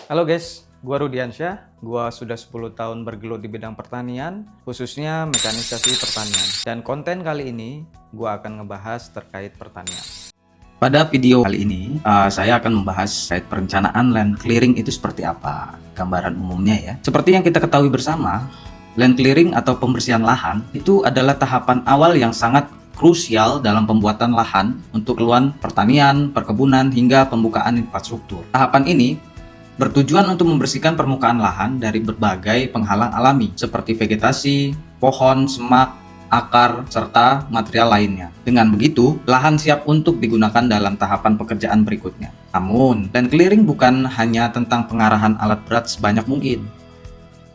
Halo guys, gua Rudiansyah. Gua sudah 10 tahun bergelut di bidang pertanian, khususnya mekanisasi pertanian. Dan konten kali ini gua akan ngebahas terkait pertanian. Pada video kali ini, saya akan membahas terkait perencanaan land clearing itu seperti apa, gambaran umumnya ya. Seperti yang kita ketahui bersama, land clearing atau pembersihan lahan itu adalah tahapan awal yang sangat krusial dalam pembuatan lahan untuk keperluan pertanian, perkebunan, hingga pembukaan infrastruktur. Tahapan ini bertujuan untuk membersihkan permukaan lahan dari berbagai penghalang alami seperti vegetasi, pohon, semak, akar, serta material lainnya. Dengan begitu, lahan siap untuk digunakan dalam tahapan pekerjaan berikutnya. Namun, land clearing bukan hanya tentang pengarahan alat berat sebanyak mungkin.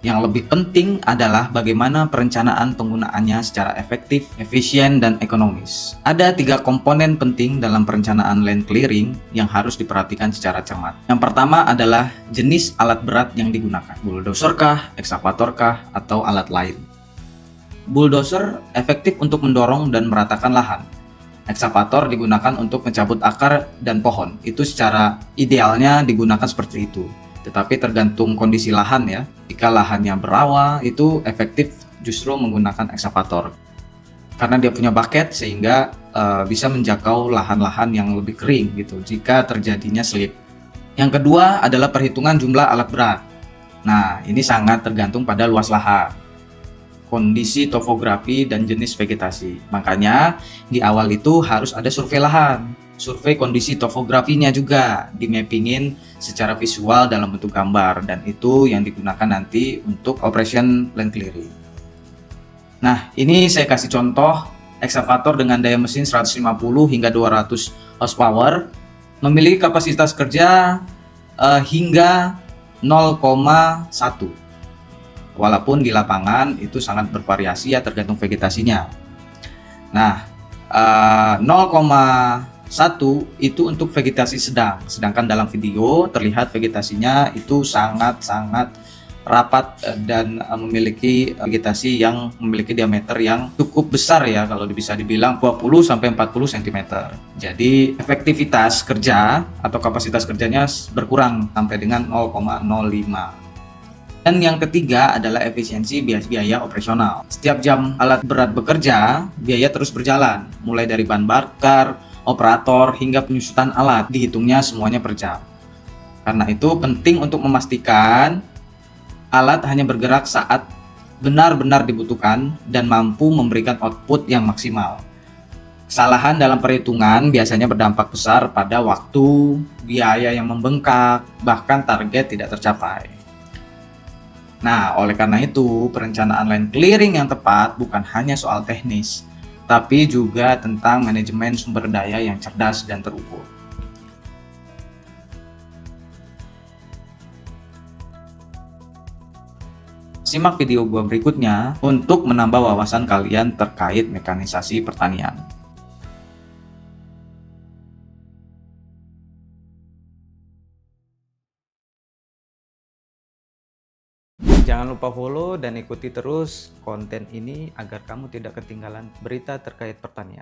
Yang lebih penting adalah bagaimana perencanaan penggunaannya secara efektif, efisien, dan ekonomis. Ada 3 komponen penting dalam perencanaan land clearing yang harus diperhatikan secara cermat. Yang pertama adalah jenis alat berat yang digunakan. Bulldozer kah, ekskavator kah, atau alat lain. Bulldozer efektif untuk mendorong dan meratakan lahan. Ekskavator digunakan untuk mencabut akar dan pohon. Itu secara idealnya digunakan seperti itu. Tetapi tergantung kondisi lahan ya. Jika lahannya berawa, itu efektif justru menggunakan ekskavator. Karena dia punya bucket sehingga bisa menjangkau lahan-lahan yang lebih kering gitu jika terjadinya slip. Yang kedua adalah perhitungan jumlah alat berat. Nah, ini sangat tergantung pada luas lahan, kondisi topografi, dan jenis vegetasi. Makanya di awal itu harus ada survei lahan, survei kondisi topografinya juga, di mappingin secara visual dalam bentuk gambar, dan itu yang digunakan nanti untuk operation land clearing. Nah, ini saya kasih contoh ekskavator dengan daya mesin 150 hingga 200 horsepower, memiliki kapasitas kerja hingga 0,1. Walaupun di lapangan itu sangat bervariasi ya, tergantung vegetasinya. Nah, 0,1 itu untuk vegetasi sedang, sedangkan dalam video terlihat vegetasinya itu sangat-sangat rapat dan memiliki vegetasi yang memiliki diameter yang cukup besar ya, kalau bisa dibilang 20-40 cm. Jadi efektivitas kerja atau kapasitas kerjanya berkurang sampai dengan 0,05. Dan yang ketiga adalah efisiensi biaya operasional. Setiap jam alat berat bekerja, biaya terus berjalan, mulai dari bahan bakar, operator, hingga penyusutan alat, dihitungnya semuanya per jam. Karena itu penting untuk memastikan alat hanya bergerak saat benar-benar dibutuhkan dan mampu memberikan output yang maksimal. Kesalahan dalam perhitungan biasanya berdampak besar pada waktu, biaya yang membengkak, bahkan target tidak tercapai. Nah, oleh karena itu, perencanaan land clearing yang tepat bukan hanya soal teknis, tapi juga tentang manajemen sumber daya yang cerdas dan terukur. Simak video gua berikutnya untuk menambah wawasan kalian terkait mekanisasi pertanian. Jangan lupa follow dan ikuti terus konten ini agar kamu tidak ketinggalan berita terkait pertanian.